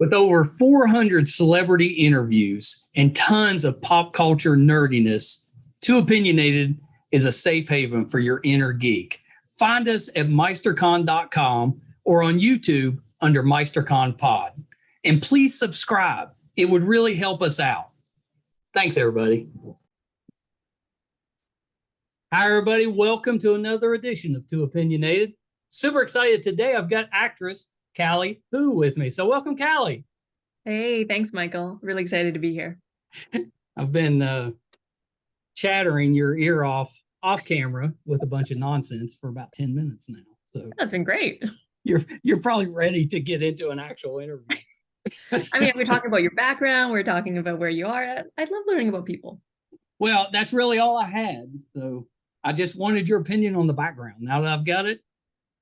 With over 400 celebrity interviews and tons of pop culture nerdiness, Too Opinionated is a safe haven for your inner geek. Find us at meistercon.com or on YouTube under MeisterCon Pod. And please subscribe. It would really help us out. Thanks, everybody. Hi, everybody. Welcome to another edition of Too Opinionated. Super excited today. I've got actress Kallie Hu with me. So welcome, Kallie. Hey, thanks, Michael. Really excited to be here. I've been chattering your ear off camera with a bunch of nonsense for about 10 minutes now. So that's been great. You're probably ready to get into an actual interview. I mean, we're talking about your background. We're talking about where you are at. I love learning about people. Well, that's really all I had. So I just wanted your opinion on the background. Now that I've got it,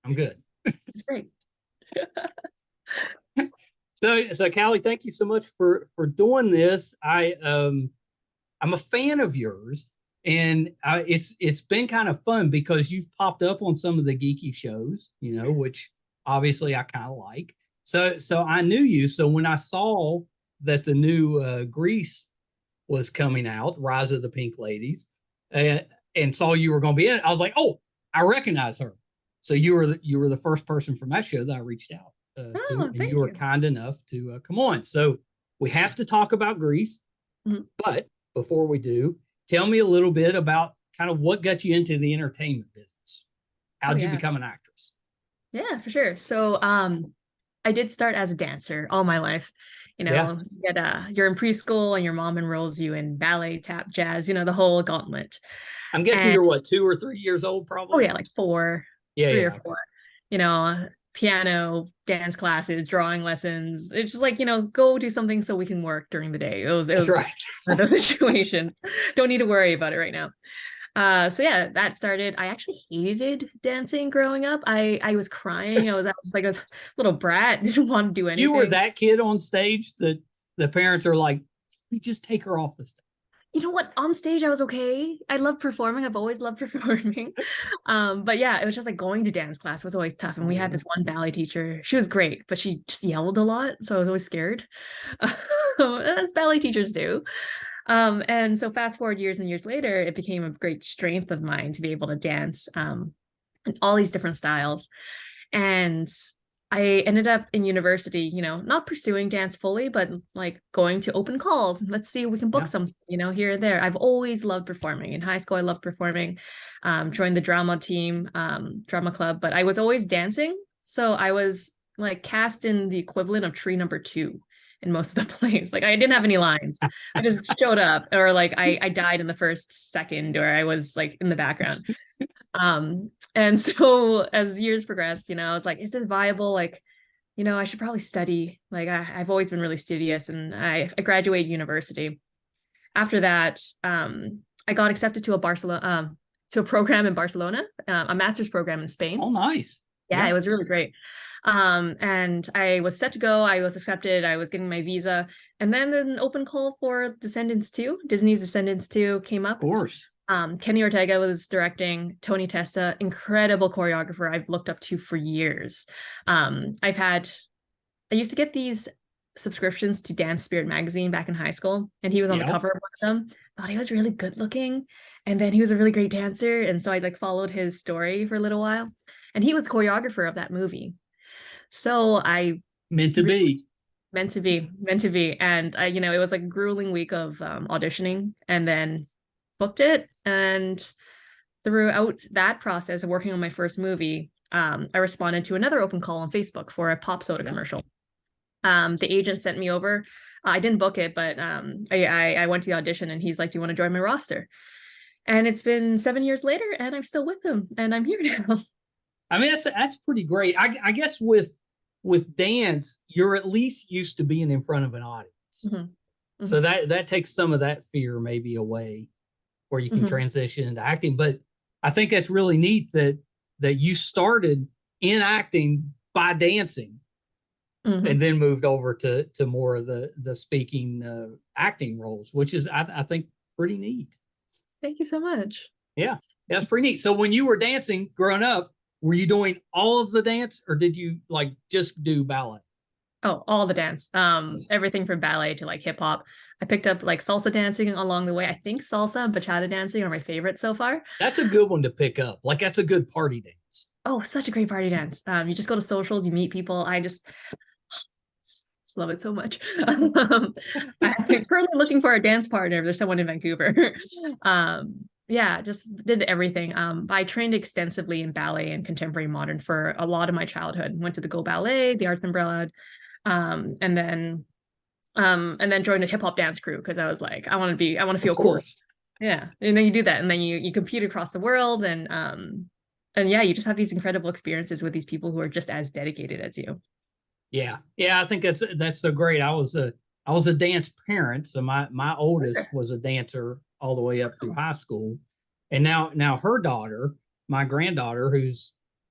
I'm good. That's great. So Kallie, thank you so much for doing this. I'm a fan of yours, and it's been kind of fun because you've popped up on some of the geeky shows, which obviously I kind of like. So I knew you. So when I saw that the new Grease was coming out, Rise of the Pink Ladies, and saw you were going to be in it, I was like, oh, I recognize her. So you were the first person from that show that I reached out to, and you were kind enough to come on. So we have to talk about Grease, but before we do, tell me a little bit about kind of what got you into the entertainment business. How did you become an actress? Yeah, for sure. So I did start as a dancer all my life. You're in preschool and your mom enrolls you in ballet, tap, jazz, the whole gauntlet. I'm guessing you're what, 2 or 3 years old, probably? Oh yeah, like 4. Yeah, 3 or 4. Piano, dance classes, drawing lessons. It's just like, go do something so we can work during the day. It was right. One of those situations. Don't need to worry about it right now. So yeah, that started. I actually hated dancing growing up. I was crying. I was like a little brat. Didn't want to do anything. You were that kid on stage that the parents are like, we just take her off the stage. You know what? On stage, I was okay. I love performing. I've always loved performing. But yeah, it was just like going to dance class was always tough. And we had this one ballet teacher. She was great, but she just yelled a lot. So I was always scared. As ballet teachers do. And so fast forward years and years later, it became a great strength of mine to be able to dance in all these different styles. And I ended up in university, not pursuing dance fully, but like going to open calls. Let's see if we can book something, here or there. I've always loved performing. In high school, I loved performing, joined the drama team, drama club, but I was always dancing. So I was like cast in the equivalent of tree number 2 in most of the plays. Like I didn't have any lines. I just showed up, or like I died in the first second, or I was like in the background. And so as years progressed, I was like, is this viable? Like, I should probably study. Like I've always been really studious, and I graduated university. After that, I got accepted to a program in Barcelona, a master's program in Spain. Oh, nice. Yeah, it was really great. And I was set to go. I was accepted. I was getting my visa. And then an open call for Descendants 2, Disney's Descendants 2 came up. Of course. Kenny Ortega was directing, Tony Testa, incredible choreographer I've looked up to for years. I used to get these subscriptions to Dance Spirit magazine back in high school, and he was on the cover of one of them. Thought he was really good looking, and then he was a really great dancer, and so I followed his story for a little while, and he was choreographer of that movie. So I meant to be, and it was like a grueling week of auditioning, and then booked it. And throughout that process of working on my first movie, I responded to another open call on Facebook for a pop soda commercial. The agent sent me over. I didn't book it, but I went to the audition, and he's like, do you want to join my roster? And it's been 7 years later, and I'm still with him, and I'm here now. I mean, that's pretty great. I guess with dance, you're at least used to being in front of an audience. Mm-hmm. So that takes some of that fear maybe away, where you can transition into acting. But I think that's really neat that you started in acting by dancing, and then moved over to more of the speaking acting roles, which is I think pretty neat. Thank you so much. Yeah, that's pretty neat. So when you were dancing growing up, were you doing all of the dance, or did you like just do ballet? Oh, all the dance. Everything from ballet to like hip hop. I picked up like salsa dancing along the way. I think salsa and bachata dancing are my favorites so far. That's a good one to pick up. Like that's a good party dance. Oh, such a great party dance. You just go to socials, you meet people. I just love it so much. I'm currently looking for a dance partner if there's someone in Vancouver. Yeah, just did everything. I trained extensively in ballet and contemporary modern for a lot of my childhood. Went to the Go Ballet, the Arts Umbrella, and then joined a hip hop dance crew because I was like, I want to Of feel cool. course. Yeah, and then you do that, and then you compete across the world, and yeah, you just have these incredible experiences with these people who are just as dedicated as you. Yeah. Yeah, I think that's so great. I was a dance parent, so my oldest was a dancer all the way up through high school. And now her daughter, my granddaughter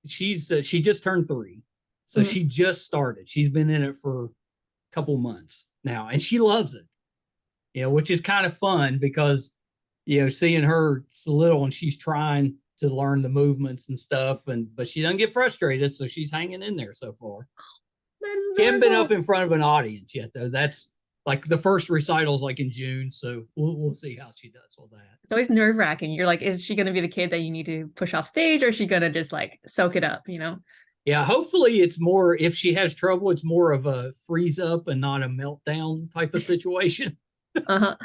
she just turned 3. So Mhm. she just started. She's been in it for a couple months now and she loves it. You know, which is kind of fun because seeing her so little and she's trying to learn the movements and stuff but she doesn't get frustrated, so she's hanging in there so far. That is She hasn't been adorable. up in front of an audience yet, though. That's like the first recital's like in June, so we'll see how she does with that. It's always nerve-wracking. You're like, is she going to be the kid that you need to push off stage, or is she going to just like soak it up, you know? Yeah, hopefully it's more. If she has trouble, it's more of a freeze up and not a meltdown type of situation. Uh-huh.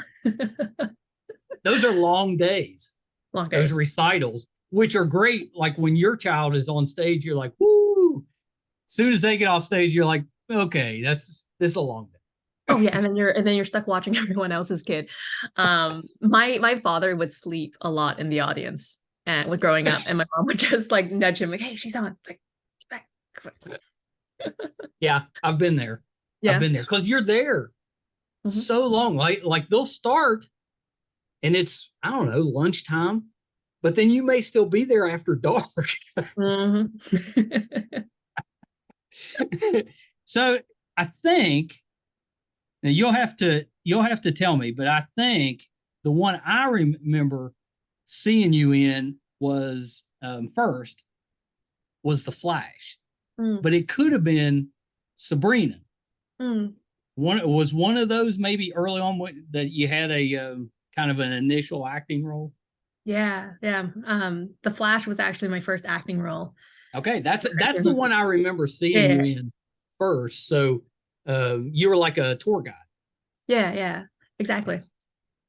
Those are long days. Long Those days. recitals, which are great. Like when your child is on stage, you're like, woo. As soon as they get off stage, you're like, okay, this is a long day. Oh yeah, and then you're stuck watching everyone else's kid. My father would sleep a lot in the audience and with growing up, and my mom would just like nudge him, like, "Hey, she's on." Like, back. Yeah, I've been there. I've Yeah. been there because you're there Mhm. so long. Like they'll start and it's, I don't know, lunchtime, but then you may still be there after dark. Mhm. So I think now you'll have to tell me, but I think the one I remember seeing you in was first was the Flash, Mm, but it could have been Sabrina. mm. One of those maybe early on that you had a kind of an initial acting role. Yeah, yeah. The Flash was actually my first acting role. Okay, that's the one I remember seeing you Yes. in first. So you were like a tour guide. Yeah, yeah. Exactly.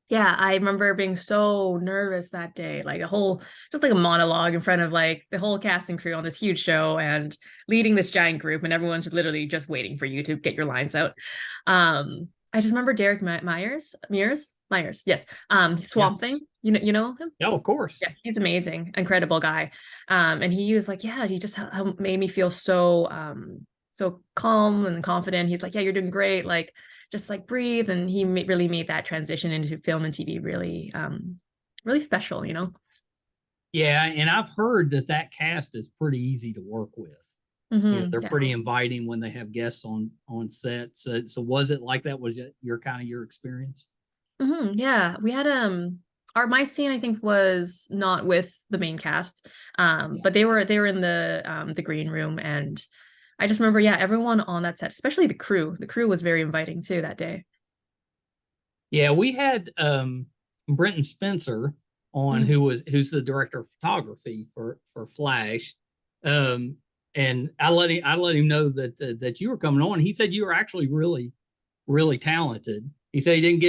Yeah, I remember being so nervous that day, like a whole, just like a monologue in front of like the whole cast and crew on this huge show and leading this giant group, and everyone's literally just waiting for you to get your lines out. I just remember Derek Myers, yes. Yeah, Swamp Thing, you know him? yeah, of course. Yeah, he's amazing, incredible guy. And he was like, yeah, he just made me feel so so calm and confident. He's like, yeah, you're doing great. Like, just like breathe. And he really made that transition into film and TV really really special, you know. Yeah, and I've heard that cast is pretty easy to work with. They're Yeah. pretty inviting when they have guests on set. So was it like that? Was it your kind of your experience? Yeah, we had our my scene I think was not with the main cast, but they were in the green room, and I just remember, yeah, everyone on that set, especially the crew. The crew was very inviting too that day. Yeah, we had Brenton Spencer on Mm. who's the director of photography for Flash. Um, and I let him know that you were coming on. He said you were actually really talented. He said he didn't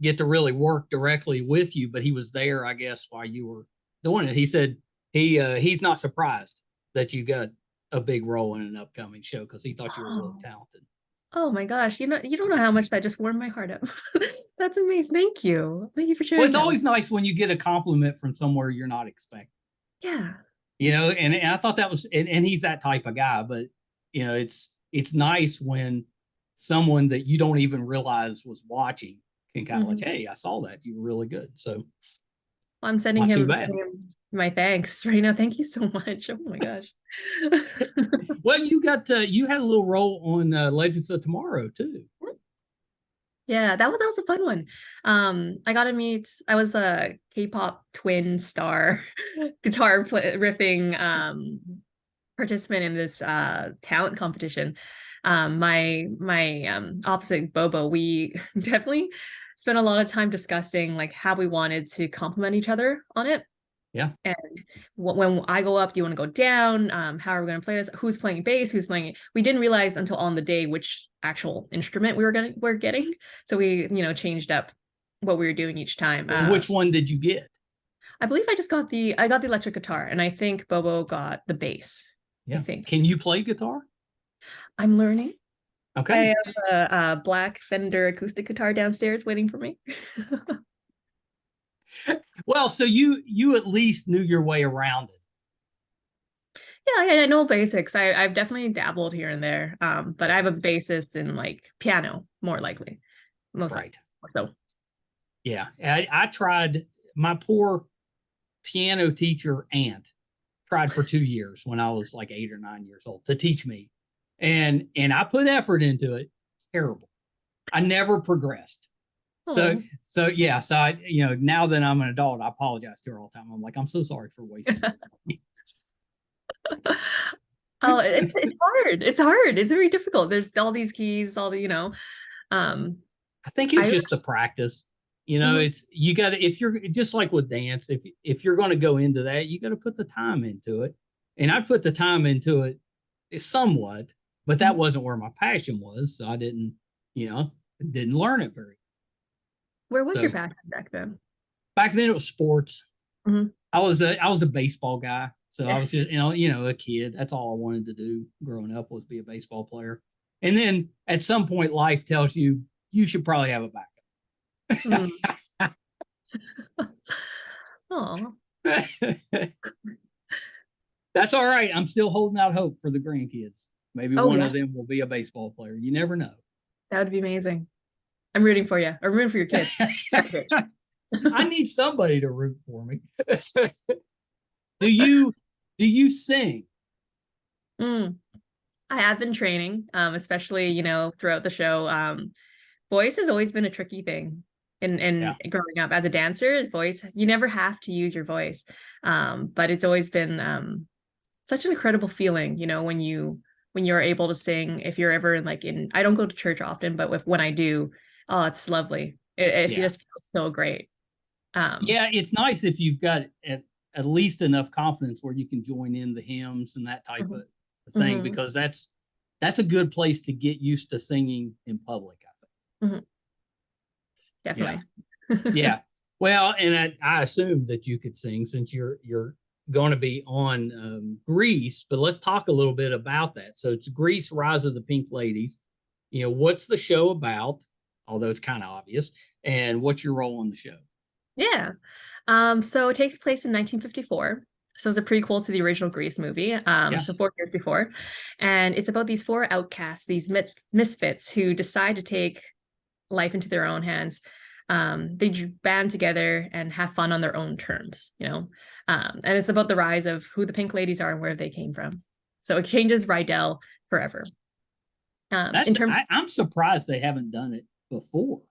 get to really work directly with you, but he was there, I guess, while you were doing it. He said he's not surprised that you got a big role in an upcoming show because he thought you were really Oh, talented. oh my gosh, you don't know how much that just warmed my heart up. That's amazing. Thank you. Thank you for Well, sharing it's that with always nice when you get a compliment from somewhere you're not expecting. me. Yeah. And I thought that was and he's that type of guy, but it's nice when someone that you don't even realize was watching can kind of like, Mhm. hey, I saw that, you were really good. So I'm not too bad. sending him my thanks right now. Thank you so much. Oh my gosh. Well, you had a little role on Legends of Tomorrow too. Yeah, that was a fun one. I got to meet. I was a K-pop twin star, riffing. participant in this talent competition. My opposite Bobo, we definitely spent a lot of time discussing like how we wanted to complement each other on it. Yeah. And when I go up, do you want to go down? How are we going to play this? Who's playing bass? Who's playing it? We didn't realize until on the day which actual instrument we're getting. So we, changed up what we were doing each time. Which one did you get? I believe I got the electric guitar, and I think Bobo got the bass. Yeah. I think. Can you play guitar? I'm learning. Okay. I have a black Fender acoustic guitar downstairs waiting for me. Well, so you at least knew your way around it. Yeah, I know basics. I've definitely dabbled here and there. But I have a basis in like piano, more likely. Most Right. So. Yeah. I tried. My poor piano teacher aunt tried for 2 years when I was like 8 or 9 years old to teach me. And I put effort into it. Terrible. I never progressed. So yeah. So I, now that I'm an adult, I apologize to her all the time. I'm like, I'm so sorry for wasting. Oh, it's hard. It's hard. It's very difficult. There's all these keys, all the, I think it's just the practice. It's you got to, if you're just like with dance, if you're going to go into that, you got to put the time into it. And I put the time into it somewhat, but that wasn't where my passion was. So I didn't learn it very. Where was your passion back then? Back then it was sports. Mm-hmm. I was a baseball guy. So I was just, a kid. That's all I wanted to do growing up was be a baseball player. And then at some point, life tells you should probably have a backup. Oh, that's all right. I'm still holding out hope for the grandkids. Maybe one of them will be a baseball player. You never know. That would be amazing. I'm rooting for you. I'm rooting for your kids. I need somebody to root for me. Do you sing? I have been training, especially, throughout the show. Voice has always been a tricky thing in growing up as a dancer. Voice, you never have to use your voice. But it's always been such an incredible feeling, when you're able to sing. If you're ever I don't go to church often, but when I do, oh, it's lovely. It just feels so great. Yeah, it's nice if you've got at least enough confidence where you can join in the hymns and that type of thing, because that's a good place to get used to singing in public, I think. Definitely. Yeah. Well, and I assumed that you could sing since you're going to be on Grease, but let's talk a little bit about that. So it's Grease, Rise of the Pink Ladies. What's the show about? Although it's kind of obvious. And what's your role on the show? Yeah. So it takes place in 1954. So it's a prequel to the original Grease movie. So 4 years before. And it's about these 4 outcasts, these misfits who decide to take life into their own hands. They band together and have fun on their own terms, and it's about the rise of who the Pink Ladies are and where they came from. So it changes Rydell forever. I'm surprised they haven't done it before.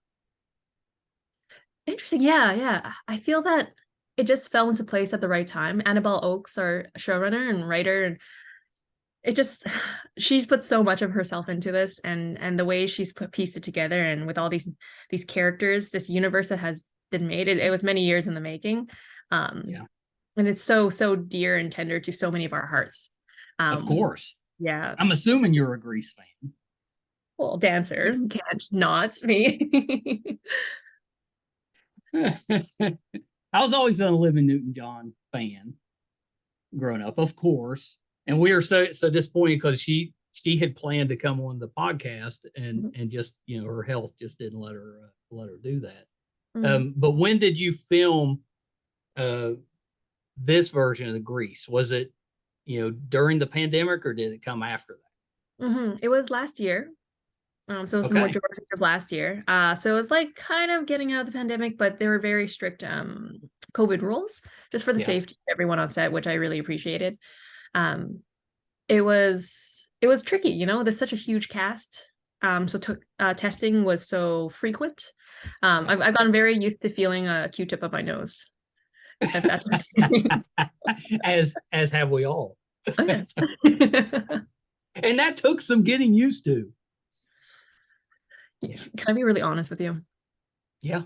Interesting. Yeah. I feel that it just fell into place at the right time. Annabelle Oakes, our showrunner and writer, and she's put so much of herself into this, and the way she's pieced it together, and with all these characters, this universe that has been made. It was many years in the making. And it's so dear and tender to so many of our hearts. Of course. Yeah. I'm assuming you're a Grease fan. Well, dancer, can't not me. I was always an Olivia Newton-John fan growing up, of course. And we were so disappointed because she had planned to come on the podcast, and just her health just didn't let her do that. But when did you film this version of the Grease? Was it during the pandemic, or did it come after that? It was last year. So it was the majority of last year. So it was kind of getting out of the pandemic, but there were very strict COVID rules just for the safety of everyone on set, which I really appreciated. It was tricky, there's such a huge cast. So testing was so frequent. I've gotten very used to feeling a Q-tip up my nose. As have we all. Oh, yeah. And that took some getting used to. Yeah. Can I be really honest with you? Yeah.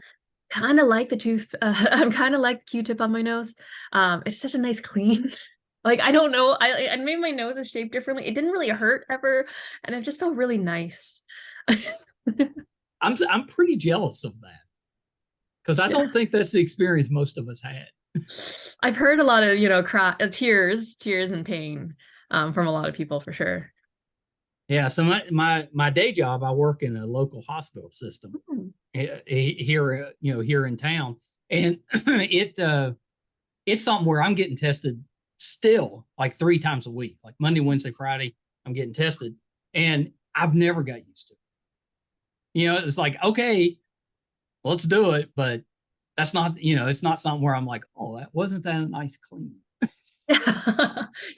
Kind of like the tooth. I'm kind of like Q-tip on my nose. It's such a nice clean. Like, I don't know. I made my nose is shaped differently. It didn't really hurt ever, and it just felt really nice. I'm pretty jealous of that because I Yeah. don't think that's the experience most of us had. I've heard a lot of, tears and pain from a lot of people for sure. Yeah. So my day job, I work in a local hospital system here, here in town, and it's something where I'm getting tested still like 3 times a week, like Monday, Wednesday, Friday. I'm getting tested, and I've never got used to it. It's like, okay, let's do it, but that's not, it's not something where I'm like, oh, wasn't that a nice clean? You're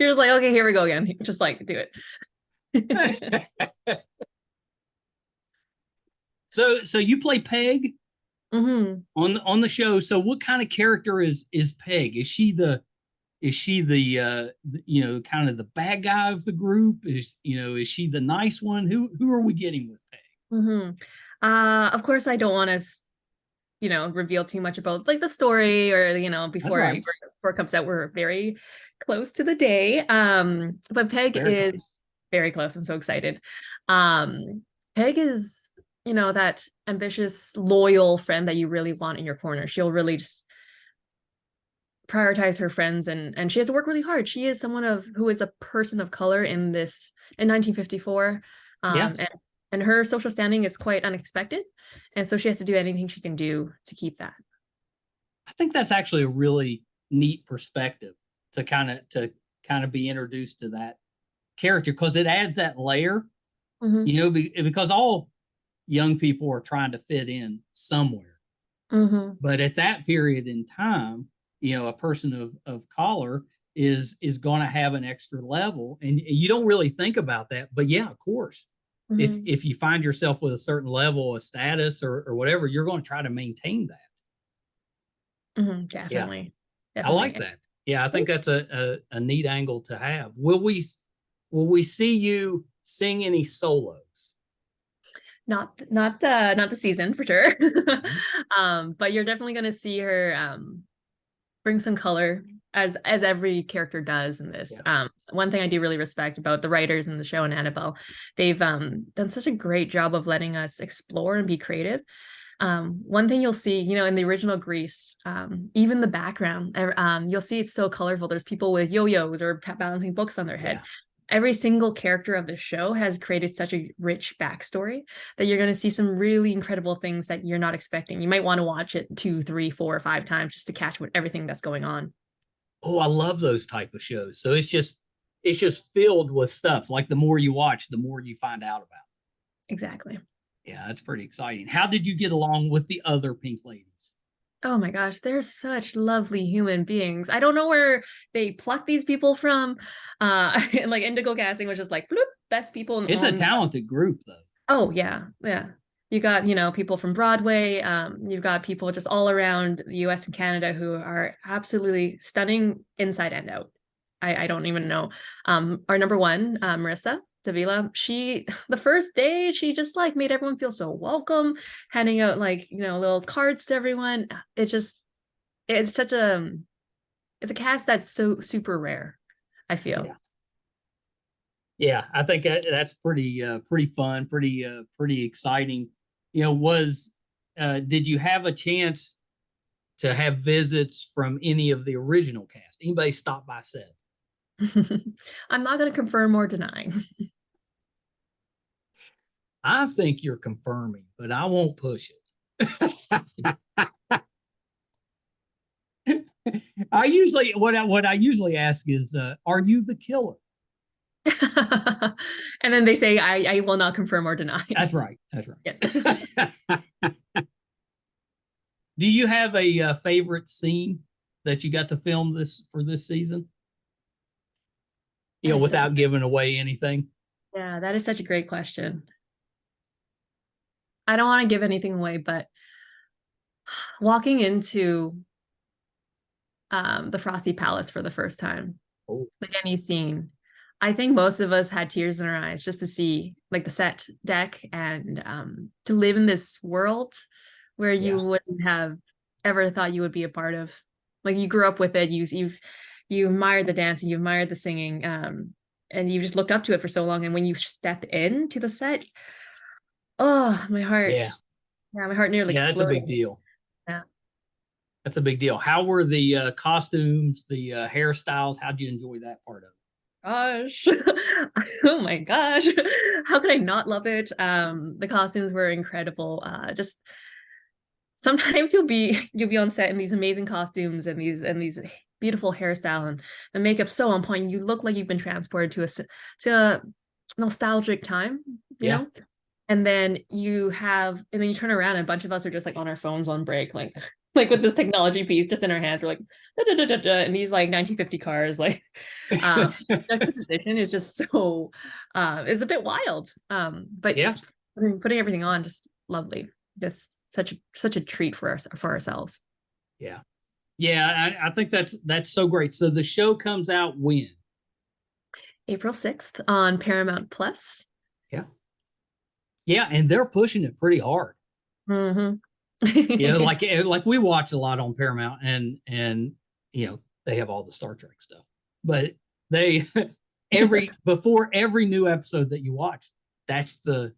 just like, okay, here we go again. Just like do it. So you play Peg Mm-hmm. on the show. So what kind of character is Peg? Is she the kind of the bad guy of the group? Is she the nice one? Who are we getting with Peg? Mm-hmm. Of course, I don't want to, reveal too much about like the story or That's before right. before it comes out. We're very close to the day. But Peg Very is close. very close. I'm so excited. Peg is, that ambitious, loyal friend that you really want in your corner. She'll really just prioritize her friends, and she has to work really hard. She is who is a person of color in 1954. Yeah. And her social standing is quite unexpected. And so she has to do anything she can do to keep that. I think that's actually a really neat perspective to kind of be introduced to that character because it adds that layer, because all young people are trying to fit in somewhere. But at that period in time, a person of color is going to have an extra level, and you don't really think about that. But yeah, of course, if you find yourself with a certain level of status or whatever, you're going to try to maintain that. Definitely. Yeah, I like that. Yeah, I think that's a neat angle to have. Will we see you sing any solos? Not the season for sure. But you're definitely going to see her bring some color as every character does in this. Yeah. One thing I do really respect about the writers in the show and Annabelle, they've done such a great job of letting us explore and be creative. One thing you'll see, in the original Grease, even the background, you'll see it's so colorful. There's people with yo-yos or balancing books on their head. Yeah. Every single character of the show has created such a rich backstory that you're going to see some really incredible things that you're not expecting. You might want to watch it 2, 3, 4, or 5 times just to catch everything that's going on. Oh, I love those type of shows. So it's just filled with stuff. Like the more you watch, the more you find out about. Exactly. Yeah, that's pretty exciting. How did you get along with the other Pink Ladies? Oh my gosh, they're such lovely human beings. I don't know where they pluck these people from. And like Indigo Casting was just like bloop, best people It's a talented group, though. Oh yeah, yeah. You got, people from Broadway. You've got people just all around the US and Canada who are absolutely stunning inside and out. I don't even know. Our number one, Marissa Davila, the first day, she just like made everyone feel so welcome, handing out like, little cards to everyone. It's such it's a cast that's so super rare, I feel. Yeah. Yeah, I think that's pretty fun, pretty exciting. Did you have a chance to have visits from any of the original cast? Anybody stop by set? I'm not going to confirm or deny. I think you're confirming, but I won't push it. What I usually ask is, are you the killer? And then they say, I will not confirm or deny. That's right. That's right. Yeah. Do you have a favorite scene that you got to film for this season? Without giving away anything. Yeah, that is such a great question. I don't want to give anything away, but walking into the Frosty Palace for the first time, Oh. like any scene, I think most of us had tears in our eyes just to see like the set deck and to live in this world where you Yes. wouldn't have ever thought you would be a part of. Like you grew up with it, you admired the dancing, you admired the singing, and you just looked up to it for so long. And when you step into the set, oh, Yeah. my heart nearly Yeah, that's a big exploded. deal. Yeah. That's a big deal. How were the costumes, the hairstyles? How'd you enjoy that part of it? Gosh. Oh my gosh. How could I not love it? The costumes were incredible. Just sometimes you'll be on set in these amazing costumes and these beautiful hairstyle and the makeup so on point. You look like you've been transported to a nostalgic time, you Yeah. know? And then you turn around and a bunch of us are just like on our phones on break, like like with this technology piece just in our hands. We're like da, da, da, da, da, and these like 1950 cars, like juxtaposition is just so is a bit wild. But Yeah. putting everything on just lovely. Just such a treat for ourselves. Yeah. Yeah. I think that's so great. So the show comes out when? April 6th on Paramount Plus. Yeah. Yeah. And they're pushing it pretty hard. Mm-hmm. Yeah, like we watch a lot on Paramount, and they have all the Star Trek stuff, but they before every new episode that you watch, that's the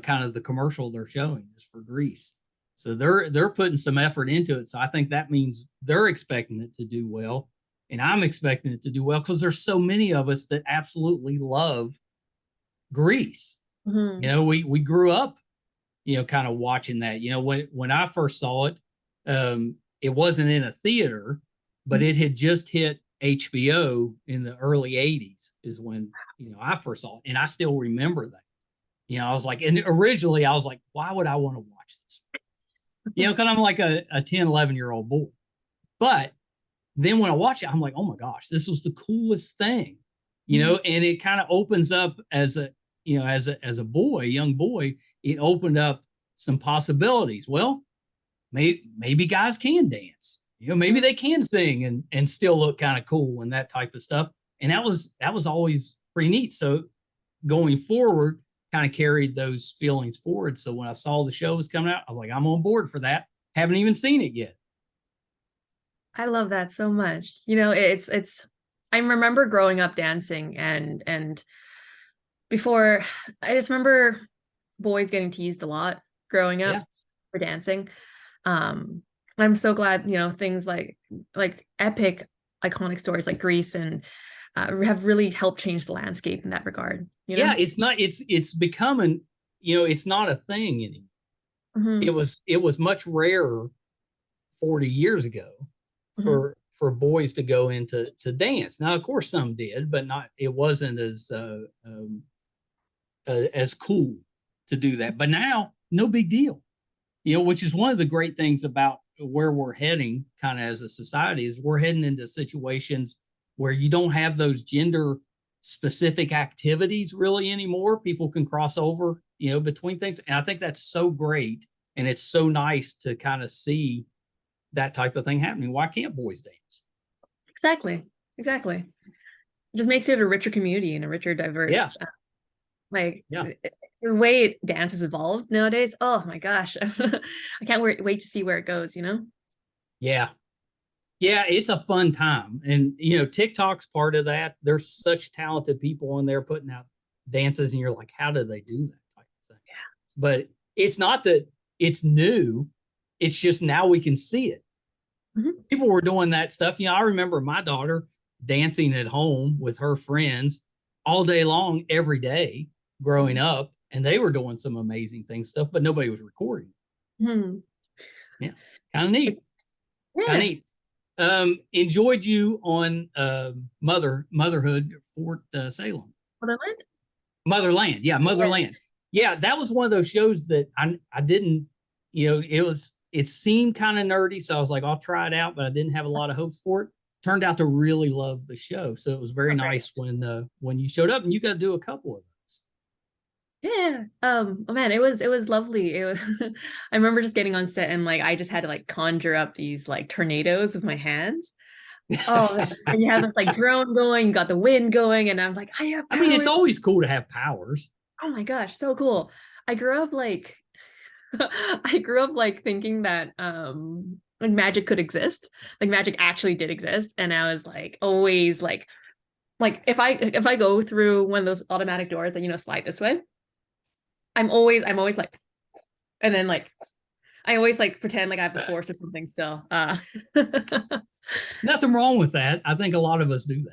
kind of the commercial they're showing is for Grease. So they're putting some effort into it. So I think that means they're expecting it to do well, and I'm expecting it to do well because there's so many of us that absolutely love Grease. Mm-hmm. We grew up kind of watching that. When I first saw it, it wasn't in a theater, but it had just hit HBO in the early 80s is when, I first saw it. And I still remember that. I was like, and originally I was like, why would I want to watch this? Because I'm like a 10, 11-year-old boy. But then when I watch it, I'm like, oh my gosh, this was the coolest thing, and it kind of opens up as a boy, young boy, it opened up some possibilities. Well, maybe guys can dance, maybe they can sing and still look kind of cool and that type of stuff. And that was always pretty neat. So going forward, kind of carried those feelings forward. So when I saw the show was coming out, I was like, I'm on board for that. Haven't even seen it yet. I love that so much. It's I remember growing up dancing and before I just remember boys getting teased a lot growing up Yeah. for dancing. I'm so glad, things like epic iconic stories like Grease and have really helped change the landscape in that regard, Yeah, it's becoming, it's not a thing anymore. Mm-hmm. It was much rarer 40 years ago Mm-hmm. for boys to go into to dance. Now, of course, some did, but not. It wasn't as cool to do that. But now, no big deal. Which is one of the great things about where we're heading, kind of as a society, is we're heading into situations where you don't have those gender specific activities really anymore. People can cross over, between things, and I think that's so great, and it's so nice to kind of see that type of thing happening. Why can't boys dance? Exactly. It just makes it a richer community and a richer, Yeah, diverse, like yeah, the way dance has evolved nowadays. Oh my gosh. I can't wait to see where it goes, yeah, yeah. It's a fun time, and TikTok's part of that. There's such talented people on there putting out dances, and you're like, how do they do that type of thing? Yeah. But it's not that it's new. It's just now we can see it. Mm-hmm. People were doing that stuff. I remember my daughter dancing at home with her friends all day long, every day growing up, and they were doing some amazing things stuff, but nobody was recording. Mm-hmm. Yeah, kind of neat. Kind of Yes. neat. Enjoyed you on Motherhood Fort Salem. Motherland? Motherland. Yeah, Motherland. Yes. Yeah, that was one of those shows that I didn't, it seemed kind of nerdy. So I was like, I'll try it out, but I didn't have a lot of hopes for it. Turned out to really love the show. So it was very Oh, great. nice when you showed up, and you got to do a couple of those. Yeah. Oh man, it was lovely. It was I remember just getting on set and like I just had to like conjure up these like tornadoes with my hands. Oh, and you have this like drone going, you got the wind going, and I'm like, I have I mean, it's powers. always cool to have powers. Oh my gosh, so cool. I grew up like I grew up like thinking that like magic could exist. Like magic actually did exist. And I was like always like if I go through one of those automatic doors that slide this way, I'm always like, and then like I always like pretend like I have the force or something still. Nothing wrong with that. I think a lot of us do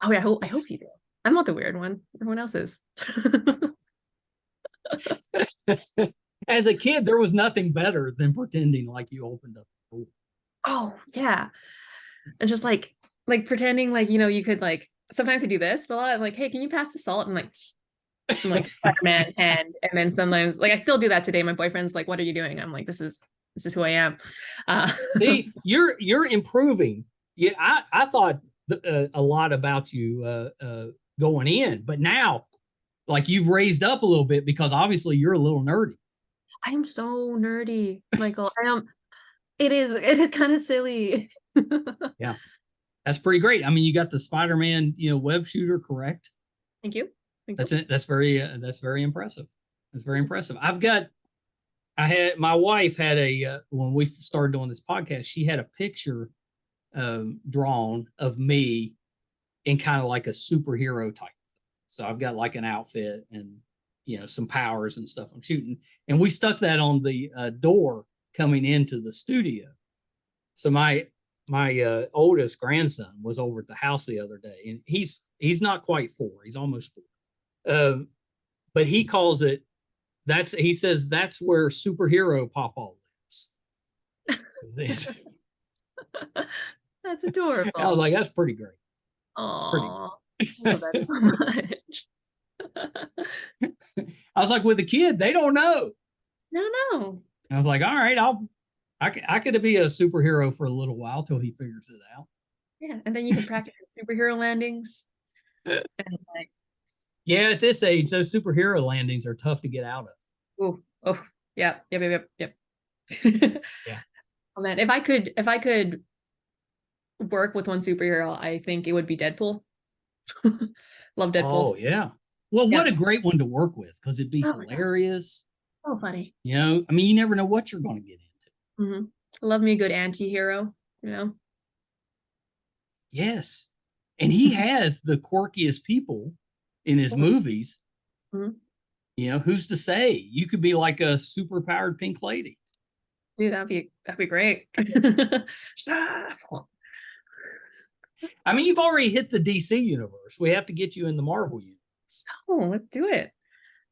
Oh yeah, I hope you do. I'm not the weird one. Everyone else is. that. As a kid, there was nothing better than pretending like you opened up the door. Oh yeah. And just like pretending like you could like sometimes I do this a lot. I'm like, hey, can you pass the salt? And like Spider-Man and then sometimes like I still do that today. My boyfriend's like, what are you doing? I'm like, this is who I am. See, you're improving. Yeah, I thought a lot about you going in, but now like you've raised up a little bit because obviously you're a little nerdy. I am so nerdy, Michael. I am. It is kind of silly. Yeah, that's pretty great. I mean, you got the Spider-Man, web shooter, correct? Thank you. Thank That's you. it. That's very impressive. That's very impressive. I had my wife had a when we started doing this podcast, she had a picture drawn of me in kind of like a superhero type. So I've got like an outfit and some powers and stuff I'm shooting, and we stuck that on the door coming into the studio. So my oldest grandson was over at the house the other day, and he's not quite 4, he's almost 4, but he calls it he says that's where superhero Papa lives. That's I was adorable. like, that's pretty great. It's pretty Oh, I love that so much. I was like, with the kid, they don't know. No, no. I was like, all right, I could be a superhero for a little while till he figures it out. Yeah, and then you can practice superhero landings. And like, Yeah, at this age, those superhero landings are tough to get out of. oh, yeah, yep. Yeah. Oh man, if I could work with one superhero, I think it would be Deadpool. Love Deadpool. Oh yeah. Well, Yeah. what a great one to work with because it'd be Oh my God, hilarious. so funny. I mean, you never know what you're going to get into. Love me a good anti-hero. Yes. And he has the quirkiest people in his movies. Mhm. Who's to say? You could be like a super powered pink lady. Dude, that'd be great. I mean, you've already hit the DC universe. We have to get you in the Marvel universe. Oh, let's do it.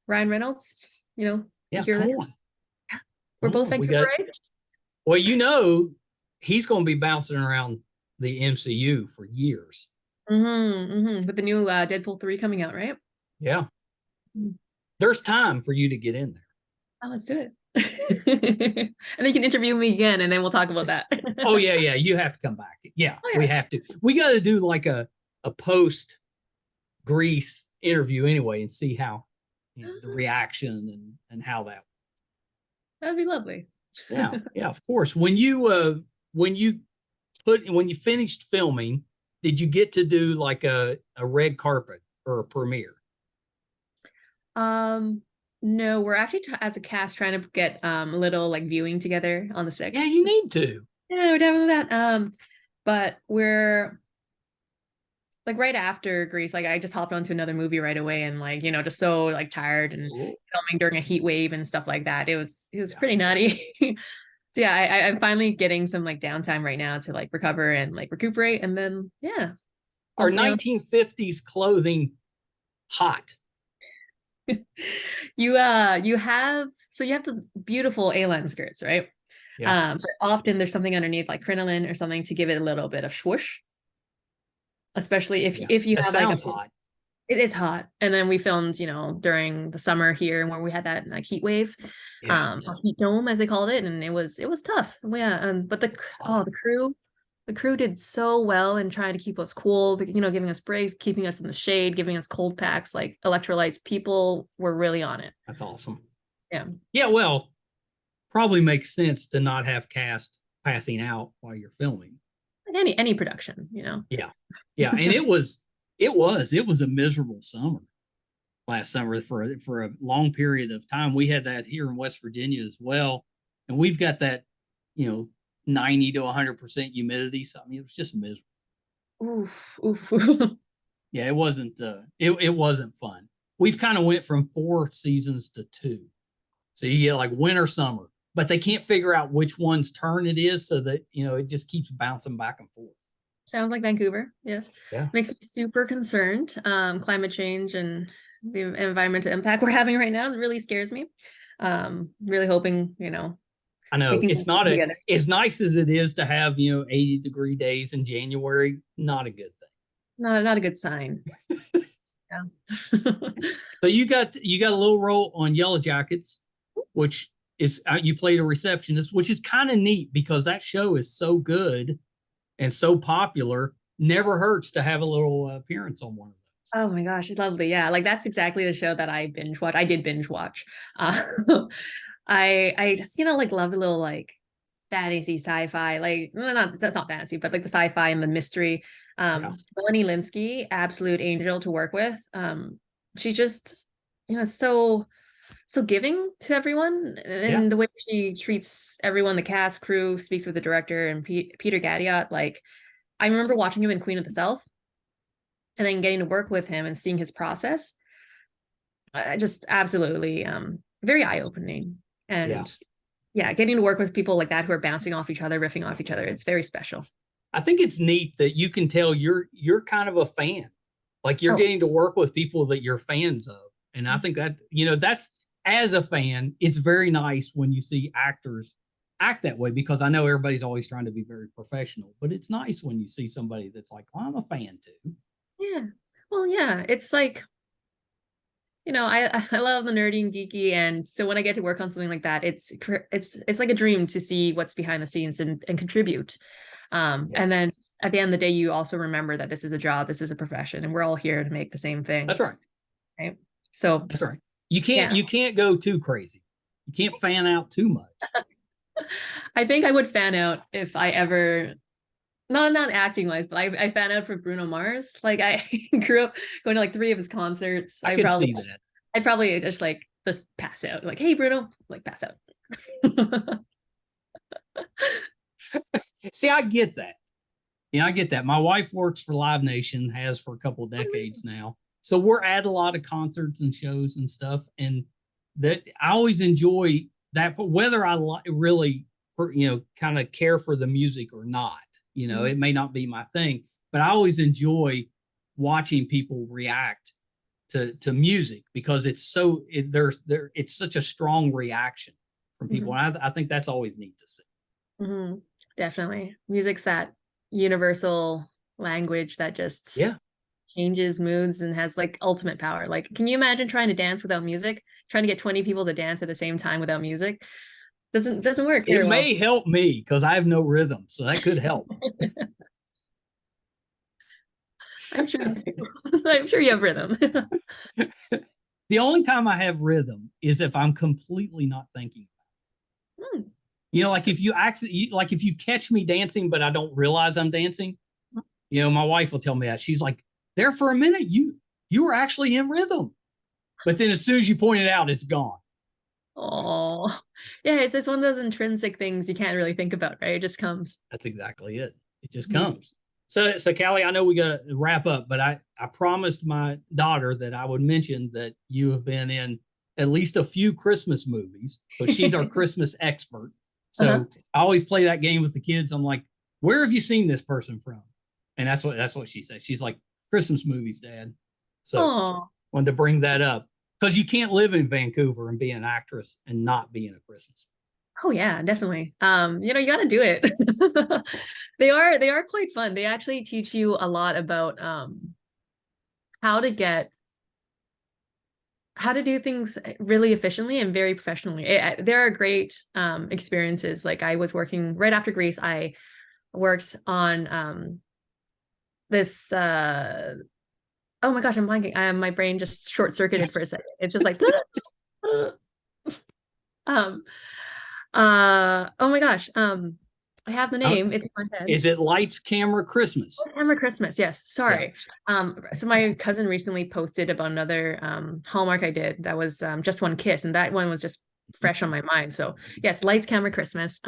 Ryan Reynolds, just Yeah, hear come that. on. We're Come both on. Vancouver, right? Well, he's going to be bouncing around the MCU for years. With the new Deadpool 3 coming out, right? Yeah. Mm. There's time for you to get in there. Oh, let's do it. And then you can interview me again, and then we'll talk about that. Oh, yeah. You have to come back. Yeah, Oh, yeah. we have to. We got to do like a post Grease interview anyway and see how the reaction and how that. That'd be lovely. Yeah, of course. When you finished filming, did you get to do like a red carpet or a premiere? No, we're actually as a cast trying to get a little like viewing together on the 6th. Yeah, you need to. Yeah, we're down with that. But we're like right after Grease, like I just hopped onto another movie right away and like, just so like tired and filming during a heat wave and stuff like that. It was pretty nutty. So yeah, I'm finally getting some like downtime right now to like recover and like recuperate. And then yeah. Are 1950s clothing hot? You have the beautiful A-line skirts, right? Yeah. But often there's something underneath like crinoline or something to give it a little bit of swoosh. Especially if you have like hot. It's hot. And then we filmed, during the summer here where we had that like heat wave, heat dome as they called it, and it was tough. Yeah, but the crew did so well in trying to keep us cool, giving us breaks, keeping us in the shade, giving us cold packs, like electrolytes. People were really on it. That's awesome. Yeah. Yeah, well, probably makes sense to not have cast passing out while you're filming. any production, you know. Yeah. Yeah. And it was a miserable summer last summer for a long period of time. We had that here in West Virginia as well. And we've got that, 90 to 100% humidity. So I mean, it was just miserable. Oof, oof. Yeah, it wasn't fun. We've kind of went from 4 seasons to 2. So you get like winter, summer, but they can't figure out which one's turn it is, so that it just keeps bouncing back and forth. Sounds like Vancouver. Yes. Yeah. Makes me super concerned. Climate change and the environmental impact we're having right now really scares me. Really hoping, I know we can it's come not together. as nice as it is to have 80-degree days in January. Not a good thing. Not a good sign. Yeah. So you got a little role on Yellowjackets, which is you played a receptionist, which is kind of neat because that show is so good and so popular. Never hurts to have a little appearance on one of those. Oh my gosh, it's lovely. Yeah, like that's exactly the show that I binge watch. I did binge watch. Uh, I just like love the little like fantasy sci-fi, like no, not that's not fantasy, but like the sci-fi and the mystery. Yeah. Melanie Lynskey, absolute angel to work with. She's just so giving to everyone, Yeah. and the way she treats everyone, the cast, crew, speaks with the director and Peter Gadiot. Like I remember watching him in Queen of the South, and then getting to work with him and seeing his process. Just absolutely very eye-opening. Yeah. And yeah, getting to work with people like that who are bouncing off each other, riffing off each other, it's very special. I think it's neat that you can tell you're kind of a fan. Like you're getting to work with people that you're fans of. And I think that, that's, as a fan, it's very nice when you see actors act that way, because I know everybody's always trying to be very professional, but it's nice when you see somebody that's like, well, I'm a fan too. Yeah. Well, yeah, it's like, I love the nerdy and geeky, and so when I get to work on something like that, it's like a dream to see what's behind the scenes and contribute. And then at the end of the day, you also remember that this is a job, this is a profession, and we're all here to make the same things. That's right. Right. So that's right. You can't go too crazy. You can't fan out too much. I think I would fan out if I ever, not acting wise, but I fan out for Bruno Mars. Like I grew up going to like 3 of his concerts. I could see that. I'd probably just pass out. Like, hey Bruno, like pass out. See, I get that. Yeah, I get that. My wife works for Live Nation, has for a couple of decades now. So we're at a lot of concerts and shows and stuff. And that I always enjoy that, but whether I really, kind of care for the music or not, it may not be my thing, but I always enjoy watching people react to music, because it's so it's such a strong reaction from people. And I think that's always neat to see. Definitely. Music's that universal language that just changes moods and has like ultimate power. Like, can you imagine trying to dance without music? Trying to get 20 people to dance at the same time without music? Doesn't work. It may help me because I have no rhythm, so that could help. I'm sure you have rhythm. The only time I have rhythm is if I'm completely not thinking about it. Like if you catch me dancing, but I don't realize I'm dancing, my wife will tell me that. She's like, there for a minute, you were actually in rhythm. But then as soon as you point it out, it's gone. Oh, yeah, it's one of those intrinsic things you can't really think about, right? It just comes. That's exactly it. It just comes. So Kallie, I know we got to wrap up, but I promised my daughter that I would mention that you have been in at least a few Christmas movies, because she's our Christmas expert. So I always play that game with the kids. I'm like, where have you seen this person from? And that's what she said. She's like, Christmas movies, Dad. So wanted to bring that up, because you can't live in Vancouver and be an actress and not be in a Christmas. Oh yeah, definitely. You got to do it. They are quite fun. They actually teach you a lot about how to do things really efficiently and very professionally. There are great experiences. Like I was working right after Greece. I worked on this. Oh my gosh, I'm blanking. My brain just short-circuited for a second. It's just like. Oh my gosh. I have the Uh, name. It's in my head. Is it Lights, Camera, Christmas? Hammer Christmas. Yes. Yeah. Sorry. So my cousin recently posted about another Hallmark I did that was Just One Kiss, and that one was just fresh on my mind. So yes, Lights, Camera, Christmas.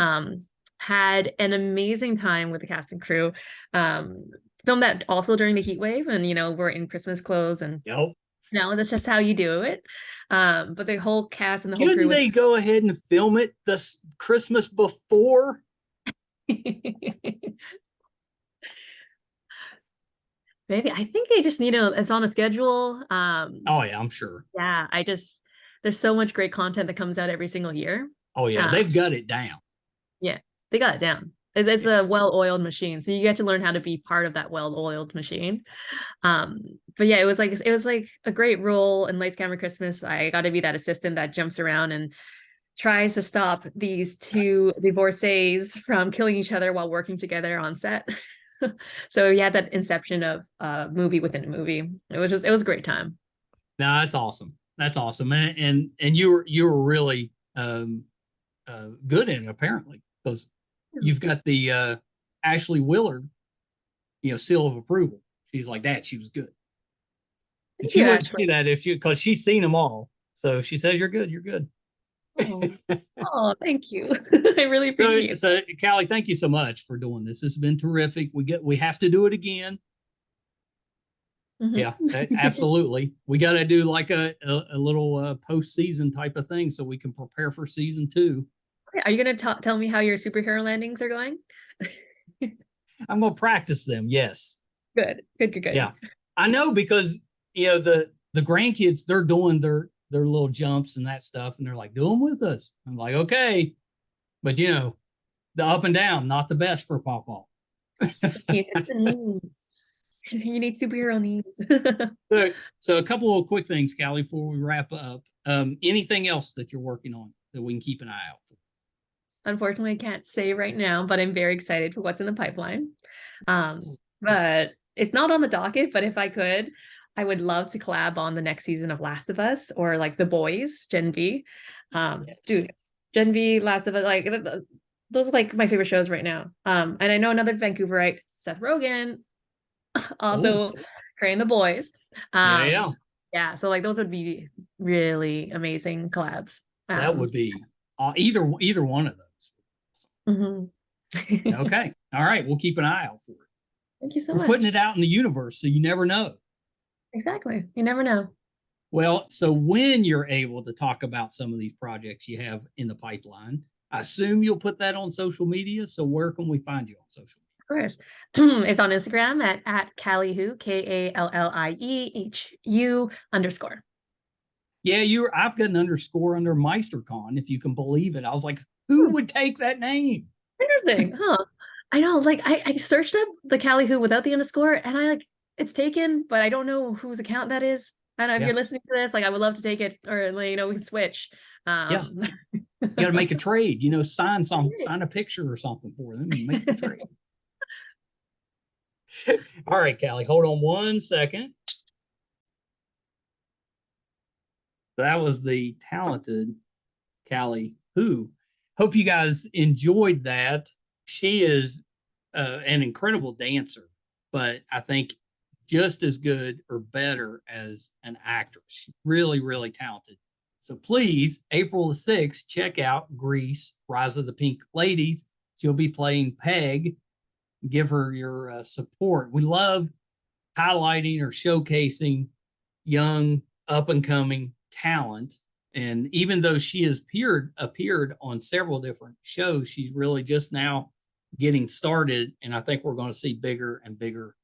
Had an amazing time with the cast and crew. Filmed that also during the heat wave, and we're in Christmas clothes, and Yep. that's just how you do it. But the whole cast and the whole crew Couldn't was they go ahead and film it this Christmas before? maybe I think they just need it's on a schedule. Oh yeah, I'm sure. Yeah, there's so much great content that comes out every single year. Oh yeah, they've got it down. Yeah, they got it down. It's a well-oiled machine, so you get to learn how to be part of that well-oiled machine. But yeah, it was like a great role in Lights Camera Christmas. I got to be that assistant that jumps around and tries to stop these two divorcees from killing each other while working together on set. So you had that inception of movie within a movie. It was a great time. No, that's awesome. That's awesome, and you were really good in it apparently, because you've got the Ashley Willard, seal of approval. She's like that. She was good, and she wouldn't say that because she's seen them all. So if she says you're good, you're good. Oh, thank you. I really appreciate it. So, Kallie, thank you so much for doing this. This has been terrific. We have to do it again. Yeah, absolutely. We got to do like a little post-season type of thing so we can prepare for season 2. Are you going to tell me how your superhero landings are going? I'm going to practice them. Yes. Good. Yeah, I know, because the grandkids, they're doing their little jumps and that stuff, and they're like, do them with us. I'm like, okay, but the up and down, not the best for Pawpaw. You need superhero needs. So a couple of quick things, Kallie, before we wrap up. Anything else that you're working on that we can keep an eye out for? Unfortunately, I can't say right now, but I'm very excited for what's in the pipeline. But it's not on the docket, but if I could, I would love to collab on the next season of Last of Us, or like The Boys, Gen V. Yes. Dude, Gen V, Last of Us, like those are like my favorite shows right now. And I know another Vancouverite, Seth Rogen, also creating The Boys. Yeah. So like those would be really amazing collabs. That would be either one of those. Okay. All right. We'll keep an eye out for it. Thank you so much. We're putting it out in the universe, so you never know. Exactly. You never know. Well, so when you're able to talk about some of these projects you have in the pipeline, I assume you'll put that on social media. So where can we find you on social media? Of course. It's on Instagram at Kallie Hu, KALLIEHU_. Yeah, I've got an underscore under MeisterCon, if you can believe it. I was like, who would take that name? Interesting. Huh. I know, like I searched up the Kallie Hu without the underscore, and it's taken, but I don't know whose account that is. I don't know if you're listening to this, like I would love to take it, or we can switch. Yeah. You got to make a trade, sign a picture or something for them and make the trade. All right, Kallie, hold on one second. That was the talented Kallie Hu. Hope you guys enjoyed that. She is an incredible dancer, but I think just as good or better as an actress. She's really, really talented. So please, April the 6th, check out Grease, Rise of the Pink Ladies. She'll be playing Peg. Give her your support. We love highlighting or showcasing young, up-and-coming talent. And even though she has appeared on several different shows, she's really just now getting started. And I think we're going to see bigger and bigger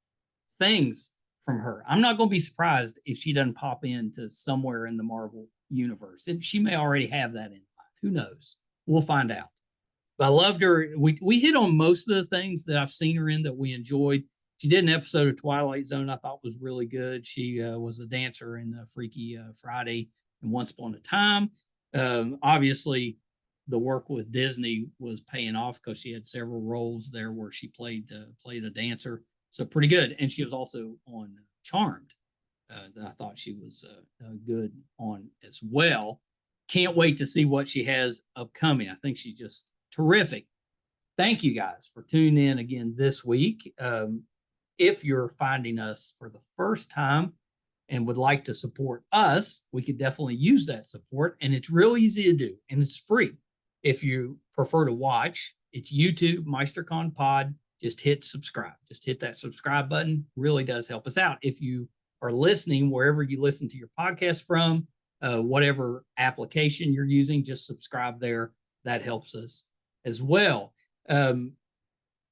things from her. I'm not going to be surprised if she doesn't pop into somewhere in the Marvel universe. She may already have that in mind. Who knows? We'll find out. But I loved her. We hit on most of the things that I've seen her in that we enjoyed. She did an episode of Twilight Zone I thought was really good. She was a dancer in Freaky Friday and Once Upon a Time. Obviously, the work with Disney was paying off because she had several roles there where she played a dancer. So pretty good. And she was also on Charmed. That I thought she was good on as well. Can't wait to see what she has upcoming. I think she's just terrific. thank you guys for tuning in again this week. If you're finding us for the first time and would like to support us, we could definitely use that support. And it's real easy to do, and it's free. If you prefer to watch, it's YouTube, MeisterCon Pod. Just hit subscribe. Just hit that subscribe button. Really does help us out. If you are listening, wherever you listen to your podcast from, whatever application you're using, just subscribe there. That helps us as well.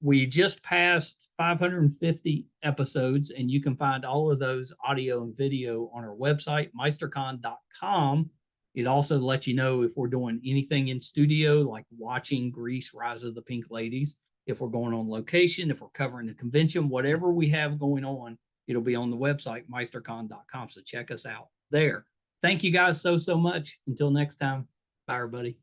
We just passed 550 episodes, and you can find all of those audio and video on our website, meistercon.com. It also lets you know if we're doing anything in studio, like watching Grease Rise of the Pink Ladies, if we're going on location, if we're covering the convention, whatever we have going on, it'll be on the website, meistercon.com. So check us out there. Thank you guys so much. Until next time, bye, everybody.